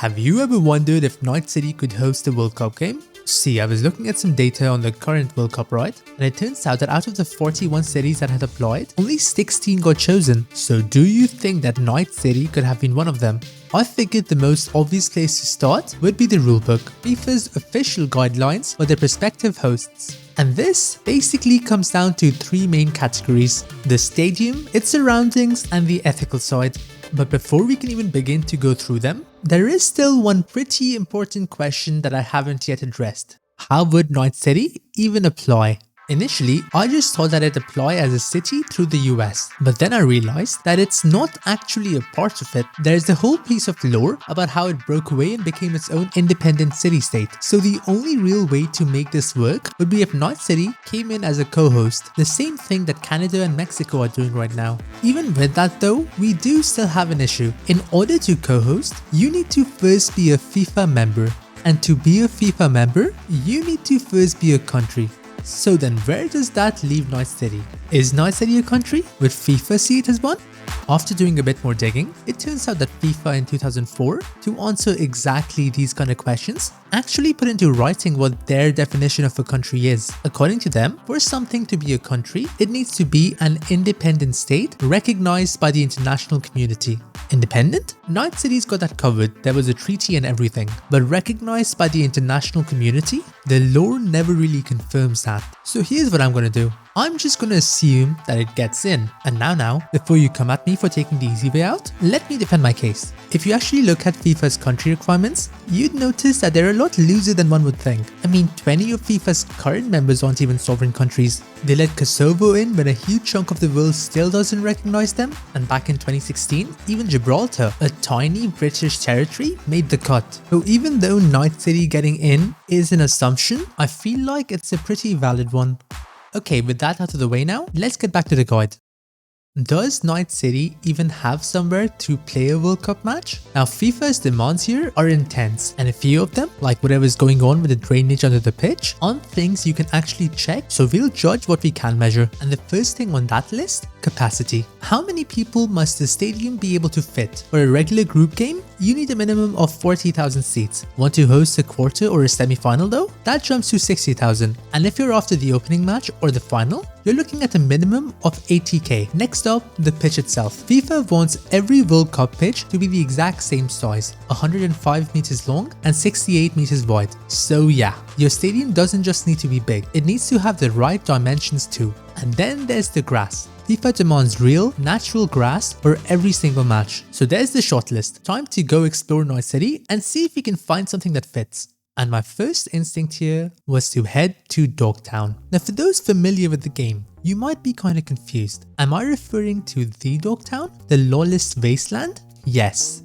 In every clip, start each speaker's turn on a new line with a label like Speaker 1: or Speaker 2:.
Speaker 1: Have you ever wondered if Night City could host a World Cup game? See, I was looking at some data on the current World Cup, right? And it turns out that out of the 41 cities that had applied, only 16 got chosen. So do you think that Night City could have been one of them? I figured the most obvious place to start would be the rulebook, FIFA's official guidelines for their prospective hosts. And this basically comes down to three main categories: the stadium, its surroundings, and the ethical side. But before we can even begin to go through them, there is still one pretty important question that I haven't yet addressed. How would Night City even apply? Initially, I just thought that it'd apply as a city through the US, but then I realized that it's not actually a part of it. There's a whole piece of lore about how it broke away and became its own independent city-state. So the only real way to make this work would be if Night City came in as a co-host, the same thing that Canada and Mexico are doing right now. Even with that though, we do still have an issue. In order to co-host, you need to first be a FIFA member. And to be a FIFA member, you need to first be a country. So then where does that leave Night City? Is Night City a country? Would FIFA see it as one? After doing a bit more digging, it turns out that FIFA in 2004, to answer exactly these kind of questions, actually put into writing what their definition of a country is. According to them, for something to be a country, it needs to be an independent state recognized by the international community. Independent? Night City's got that covered, there was a treaty and everything, but recognized by the international community? The lore never really confirms that. So here's what I'm gonna do. I'm just gonna assume that it gets in. And now, before you come at me for taking the easy way out, let me defend my case. If you actually look at FIFA's country requirements, you'd notice that they're a lot looser than one would think. I mean, 20 of FIFA's current members aren't even sovereign countries. They let Kosovo in when a huge chunk of the world still doesn't recognize them. And back in 2016, even Gibraltar, a tiny British territory, made the cut. So even though Night City getting in is an assumption, I feel like it's a pretty valid one. Okay, with that out of the way now, let's get back to the guide. Does Night City even have somewhere to play a World Cup match? Now FIFA's demands here are intense, and a few of them, like whatever's going on with the drainage under the pitch, aren't things you can actually check, so we'll judge what we can measure. And the first thing on that list, capacity. How many people must the stadium be able to fit? For a regular group game, you need a minimum of 40,000 seats. Want to host a quarter or a semi-final though? That jumps to 60,000. And if you're after the opening match or the final, you're looking at a minimum of 80k. Next up, the pitch itself. FIFA wants every World Cup pitch to be the exact same size, 105 meters long and 68 meters wide. So yeah, your stadium doesn't just need to be big, it needs to have the right dimensions too. And then there's the grass. FIFA demands real, natural grass for every single match. So there's the shortlist. Time to go explore Night City and see if we can find something that fits. And my first instinct here was to head to Dogtown. Now for those familiar with the game, you might be kind of confused. Am I referring to the Dogtown? The lawless wasteland? Yes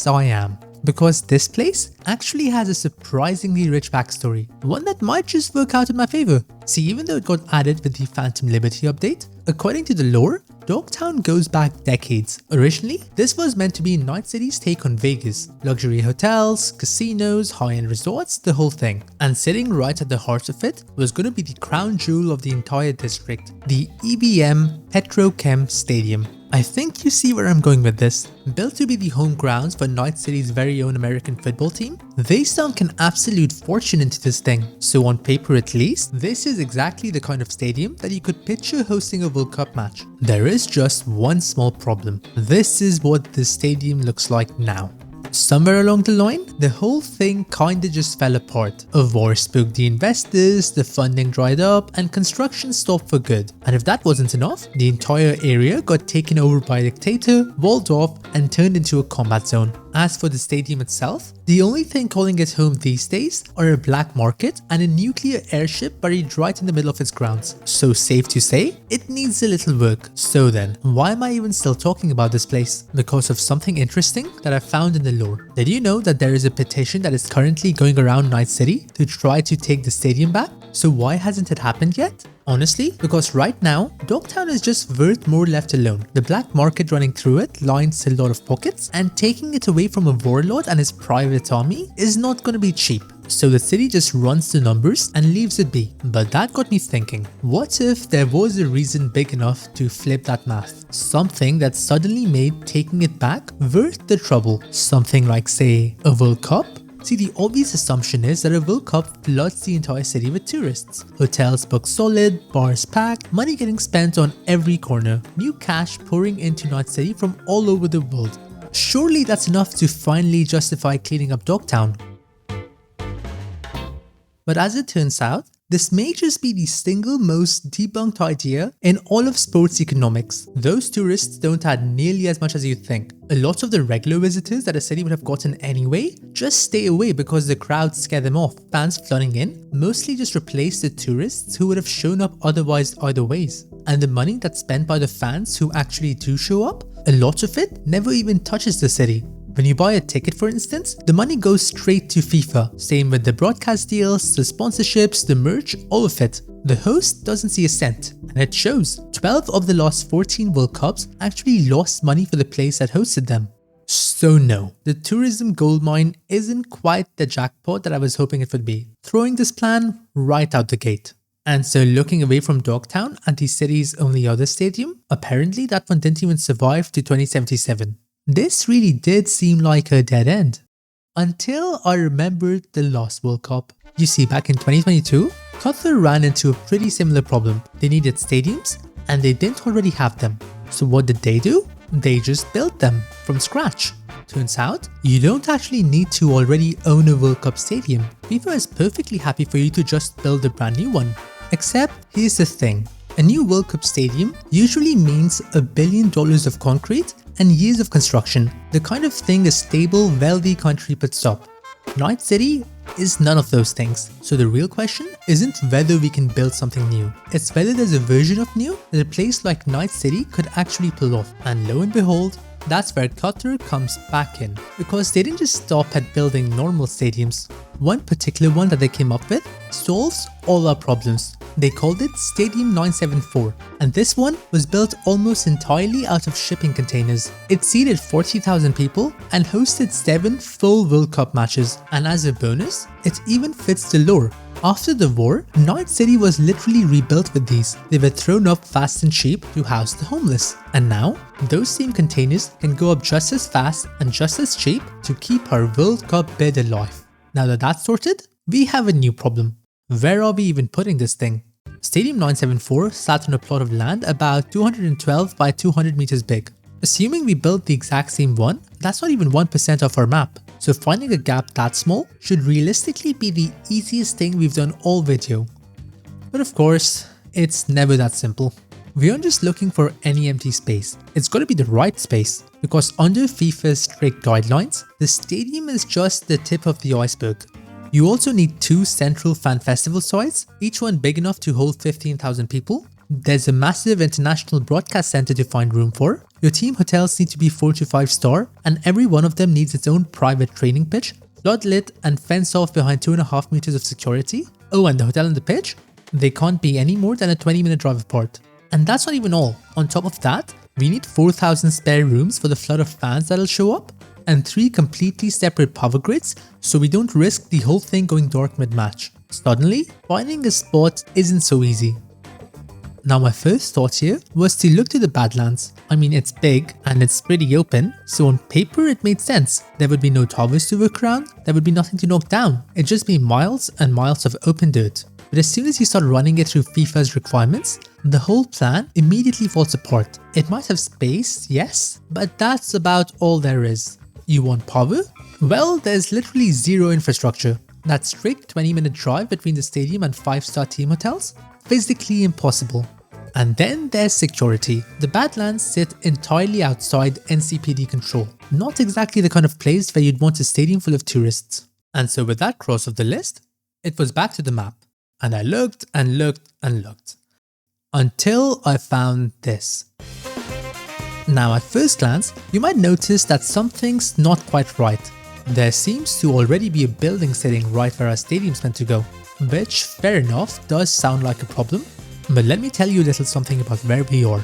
Speaker 1: I am. Because this place actually has a surprisingly rich backstory, one that might just work out in my favor. See, even though it got added with the Phantom Liberty update, according to the lore, Dogtown goes back decades. Originally, this was meant to be Night City's take on Vegas. Luxury hotels, casinos, high-end resorts, the whole thing. And sitting right at the heart of it was going to be the crown jewel of the entire district, the EBM Petrochem Stadium. I think you see where I'm going with this. Built to be the home grounds for Night City's very own American football team, they sunk an absolute fortune into this thing. So on paper at least, this is exactly the kind of stadium that you could picture hosting a World Cup match. There is just one small problem. This is what the stadium looks like now. Somewhere along the line, the whole thing kinda just fell apart. A war spooked the investors, the funding dried up, and construction stopped for good. And if that wasn't enough, the entire area got taken over by a dictator, walled off, and turned into a combat zone. As for the stadium itself, the only thing calling it home these days are a black market and a nuclear airship buried right in the middle of its grounds. So safe to say, it needs a little work. So then, why am I even still talking about this place? Because of something interesting that I found in the lore. Did you know that there is a petition that is currently going around Night City to try to take the stadium back? So why hasn't it happened yet? Honestly, because right now, Dogtown is just worth more left alone. The black market running through it lines a lot of pockets, and taking it away from a warlord and his private army is not going to be cheap. So the city just runs the numbers and leaves it be. But that got me thinking, what if there was a reason big enough to flip that math? Something that suddenly made taking it back worth the trouble. Something like, say, a World Cup? See, the obvious assumption is that a World Cup floods the entire city with tourists. Hotels booked solid, bars packed, money getting spent on every corner, new cash pouring into Night City from all over the world. Surely that's enough to finally justify cleaning up Dogtown. But as it turns out, this may just be the single most debunked idea in all of sports economics. Those tourists don't add nearly as much as you'd think. A lot of the regular visitors that a city would have gotten anyway just stay away because the crowds scare them off. Fans flooding in mostly just replace the tourists who would have shown up otherwise either ways. And the money that's spent by the fans who actually do show up, a lot of it never even touches the city. When you buy a ticket, for instance, the money goes straight to FIFA. Same with the broadcast deals, the sponsorships, the merch, all of it. The host doesn't see a cent, and it shows. 12 of the last 14 World Cups actually lost money for the place that hosted them. So no, the tourism goldmine isn't quite the jackpot that I was hoping it would be, throwing this plan right out the gate. And so looking away from Dogtown and the city's only other stadium, apparently that one didn't even survive to 2077. This really did seem like a dead end. Until I remembered the last World Cup. You see, back in 2022, Qatar ran into a pretty similar problem. They needed stadiums and they didn't already have them. So what did they do? They just built them from scratch. Turns out, you don't actually need to already own a World Cup stadium. FIFA is perfectly happy for you to just build a brand new one. Except, here's the thing. A new World Cup stadium usually means $1 billion of concrete and years of construction, the kind of thing a stable, wealthy country puts stop. Night City is none of those things. So the real question isn't whether we can build something new. It's whether there's a version of new that a place like Night City could actually pull off. And lo and behold, that's where Qatar comes back in. Because they didn't just stop at building normal stadiums. One particular one that they came up with solves all our problems. They called it Stadium 974, and this one was built almost entirely out of shipping containers. It seated 40,000 people and hosted 7 full World Cup matches, and as a bonus, it even fits the lore. After the war, Night City was literally rebuilt with these. They were thrown up fast and cheap to house the homeless. And now, those same containers can go up just as fast and just as cheap to keep our World Cup bid alive. Now that that's sorted, we have a new problem. Where are we even putting this thing? Stadium 974 sat on a plot of land about 212 by 200 meters big. Assuming we built the exact same one, that's not even 1% of our map. So finding a gap that small should realistically be the easiest thing we've done all video. But of course, it's never that simple. We aren't just looking for any empty space. It's got to be the right space. Because under FIFA's strict guidelines, the stadium is just the tip of the iceberg. You also need 2 central fan festival sites, each one big enough to hold 15,000 people. There's a massive international broadcast center to find room for. Your team hotels need to be 4 to 5 star, and every one of them needs its own private training pitch, floodlit and fenced off behind 2.5 meters of security. Oh, and the hotel and the pitch? They can't be any more than a 20-minute drive apart. And that's not even all. On top of that, we need 4,000 spare rooms for the flood of fans that'll show up, and 3 completely separate power grids so we don't risk the whole thing going dark mid-match. Suddenly, finding a spot isn't so easy. Now my first thought here was to look to the Badlands. I mean, it's big and it's pretty open, so on paper it made sense. There would be no towers to work around, there would be nothing to knock down. It'd just be miles and miles of open dirt. But as soon as you start running it through FIFA's requirements, the whole plan immediately falls apart. It might have space, yes, but that's about all there is. You want power? Well, there's literally zero infrastructure. That strict 20-minute drive between the stadium and 5-star team hotels? Physically impossible. And then there's security. The Badlands sit entirely outside NCPD control. Not exactly the kind of place where you'd want a stadium full of tourists. And so with that cross off the list, it was back to the map. And I looked and looked and looked. Until I found this. Now at first glance, you might notice that something's not quite right. There seems to already be a building sitting right where our stadium's meant to go. Which, fair enough, does sound like a problem. But let me tell you a little something about where we are.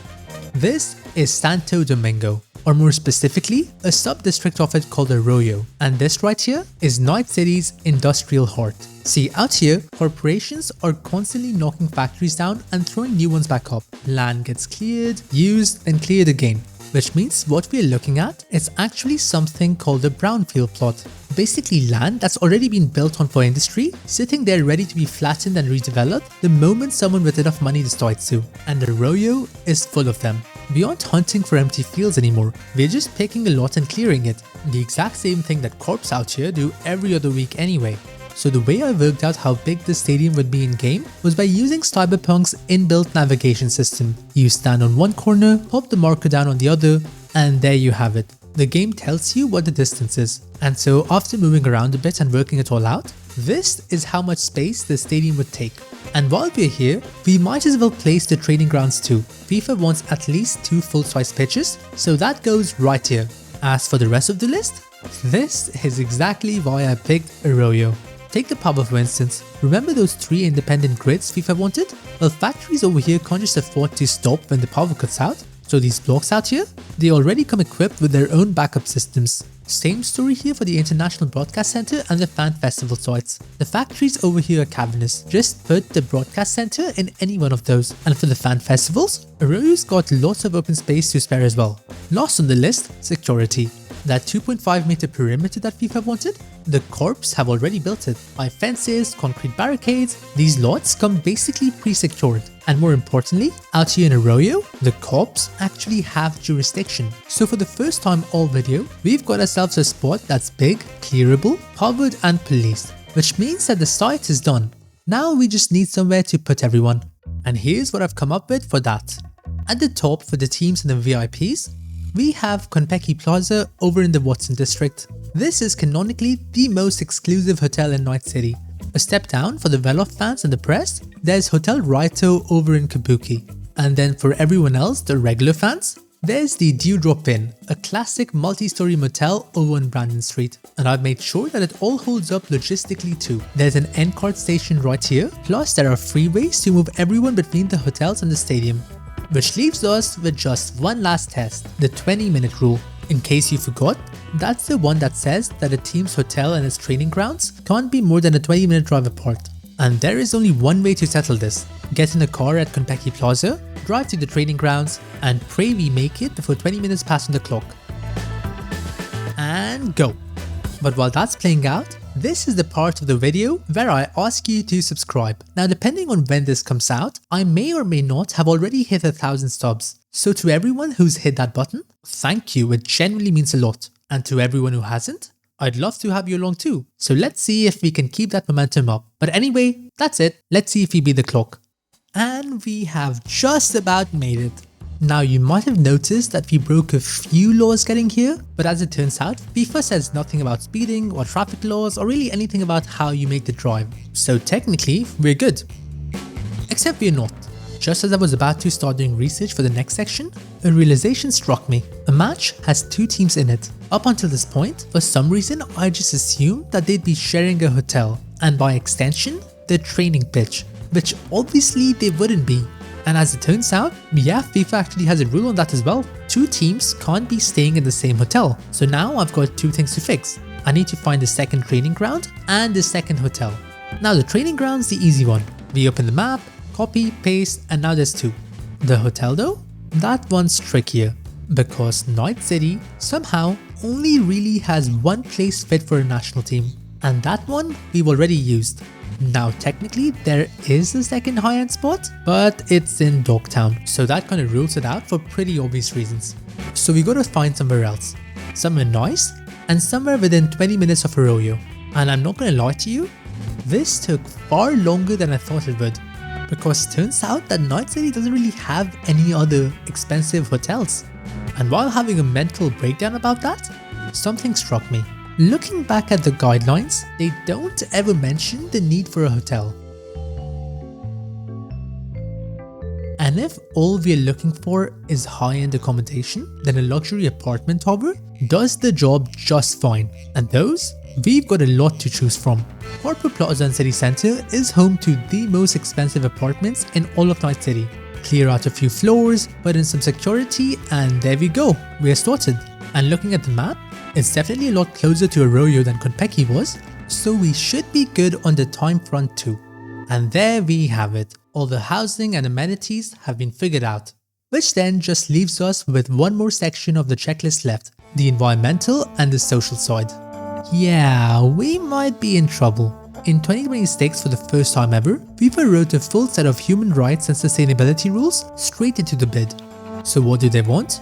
Speaker 1: This is Santo Domingo, or more specifically, a sub-district of it called Arroyo. And this right here is Night City's industrial heart. See, out here, corporations are constantly knocking factories down and throwing new ones back up. Land gets cleared, used, and cleared again. Which means what we're looking at is actually something called a brownfield plot. Basically land that's already been built on for industry, sitting there ready to be flattened and redeveloped the moment someone with enough money decides to. And Arroyo is full of them. We aren't hunting for empty fields anymore, we're just picking a lot and clearing it. The exact same thing that corps out here do every other week anyway. So the way I worked out how big the stadium would be in game was by using Cyberpunk's inbuilt navigation system. You stand on one corner, pop the marker down on the other, and there you have it. The game tells you what the distance is. And so after moving around a bit and working it all out, this is how much space the stadium would take. And while we're here, we might as well place the training grounds too. FIFA wants at least 2 full-size pitches, so that goes right here. As for the rest of the list, this is exactly why I picked Arroyo. Take the power for instance. Remember those 3 independent grids FIFA wanted? Well, factories over here can't just afford to stop when the power cuts out. So these blocks out here, they already come equipped with their own backup systems. Same story here for the International Broadcast Center and the fan festival sites. The factories over here are cavernous. Just put the broadcast center in any one of those. And for the fan festivals, Arroyo's got lots of open space to spare as well. Last on the list, security. That 2.5 meter perimeter that FIFA wanted, the corps have already built it. By fences, concrete barricades, these lots come basically pre-secured. And more importantly, out here in Arroyo, the corps actually have jurisdiction. So for the first time all video, we've got ourselves a spot that's big, clearable, powered and policed. Which means that the site is done. Now we just need somewhere to put everyone. And here's what I've come up with for that. At the top for the teams and the VIPs, we have Konpeki Plaza over in the Watson district. This is canonically the most exclusive hotel in Night City. A step down for the well-off fans and the press, there's Hotel Raito over in Kabuki. And then for everyone else, the regular fans, there's the Dewdrop Inn, a classic multi-story motel over on Brandon Street. And I've made sure that it all holds up logistically too. There's an end-card station right here, plus there are freeways to move everyone between the hotels and the stadium. Which leaves us with just one last test, the 20-minute rule. In case you forgot, that's the one that says that a team's hotel and its training grounds can't be more than a 20-minute drive apart. And there is only one way to settle this. Get in a car at Konpeki Plaza, drive to the training grounds, and pray we make it before 20 minutes pass on the clock. And go! But while that's playing out, this is the part of the video where I ask you to subscribe. Now depending on when this comes out, I may or may not have already hit 1,000 subs. So to everyone who's hit that button, thank you, it genuinely means a lot. And to everyone who hasn't, I'd love to have you along too. So let's see if we can keep that momentum up. But anyway, that's it. Let's see if we beat the clock. And we have just about made it. Now you might have noticed that we broke a few laws getting here, but as it turns out, FIFA says nothing about speeding or traffic laws or really anything about how you make the drive. So technically, we're good. Except we're not. Just as I was about to start doing research for the next section, a realization struck me. A match has 2 teams in it. Up until this point, for some reason I just assumed that they'd be sharing a hotel, and by extension, the training pitch, which obviously they wouldn't be. And as it turns out, yeah, FIFA actually has a rule on that as well. 2 teams can't be staying in the same hotel. So now I've got 2 things to fix. I need to find the second training ground and the second hotel. Now the training ground's the easy one. We open the map, copy, paste, and now there's 2. The hotel though? That one's trickier. Because Night City somehow only really has one place fit for a national team. And that one we've already used. Now technically there is a second high-end spot, but it's in Dogtown, so that kind of rules it out for pretty obvious reasons. So we gotta find somewhere else, somewhere nice and somewhere within 20 minutes of Arroyo. And I'm not gonna lie to you, this took far longer than I thought it would, because it turns out that Night City doesn't really have any other expensive hotels. And while having a mental breakdown about that, something struck me. Looking back at the guidelines, they don't ever mention the need for a hotel. And if all we're looking for is high-end accommodation, then a luxury apartment tower does the job just fine. And those, we've got a lot to choose from. Corporate Plaza and City Center is home to the most expensive apartments in all of Night City. clear out a few floors, put in some security, and there we go, we're sorted. And looking at the map, it's definitely a lot closer to Arroyo than Konpeki was, so we should be good on the time front too. And there we have it, all the housing and amenities have been figured out. Which then just leaves us with one more section of the checklist left, the environmental and the social side. Yeah, we might be in trouble. In 2026, for the first time ever, FIFA wrote a full set of human rights and sustainability rules straight into the bid. So what do they want?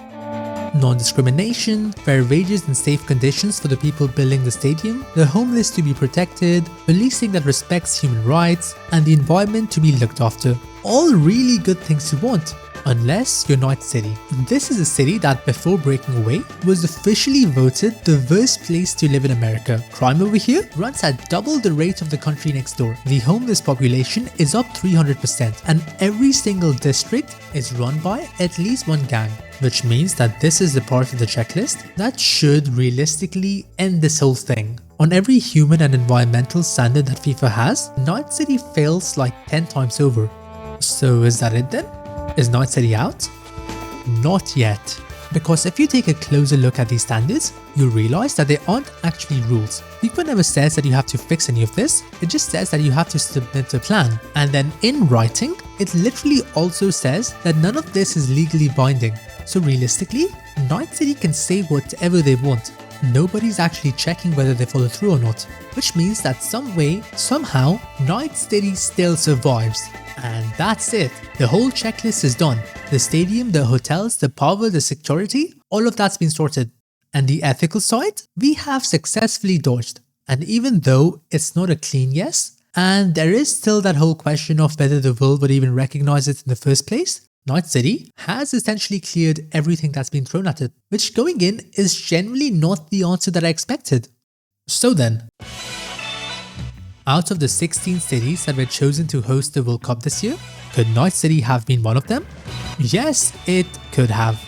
Speaker 1: Non-discrimination, fair wages and safe conditions for the people building the stadium, the homeless to be protected, policing that respects human rights, and the environment to be looked after. All really good things to want. Unless you're Night City. This is a city that before breaking away was officially voted the worst place to live in America. Crime over here runs at double the rate of the country next door. The homeless population is up 300% and every single district is run by at least one gang. Which means that this is the part of the checklist that should realistically end this whole thing. On every human and environmental standard that FIFA has, Night City fails like 10 times over. So is that it then? Is Night City out? Not yet. Because if you take a closer look at these standards, you'll realize that they aren't actually rules. FIFA never says that you have to fix any of this, it just says that you have to submit a plan. And then in writing, it literally also says that none of this is legally binding. So realistically, Night City can say whatever they want. Nobody's actually checking whether they follow through or not. Which means that some way, somehow, Night City still survives. And that's it. The whole checklist is done. The stadium, the hotels, the power, the security, all of that's been sorted. And the ethical side, we have successfully dodged. And even though it's not a clean yes, and there is still that whole question of whether the world would even recognize it in the first place, Night City has essentially cleared everything that's been thrown at it, which going in is generally not the answer that I expected. So then, out of the 16 cities that were chosen to host the World Cup this year, could Night City have been one of them? Yes, it could have.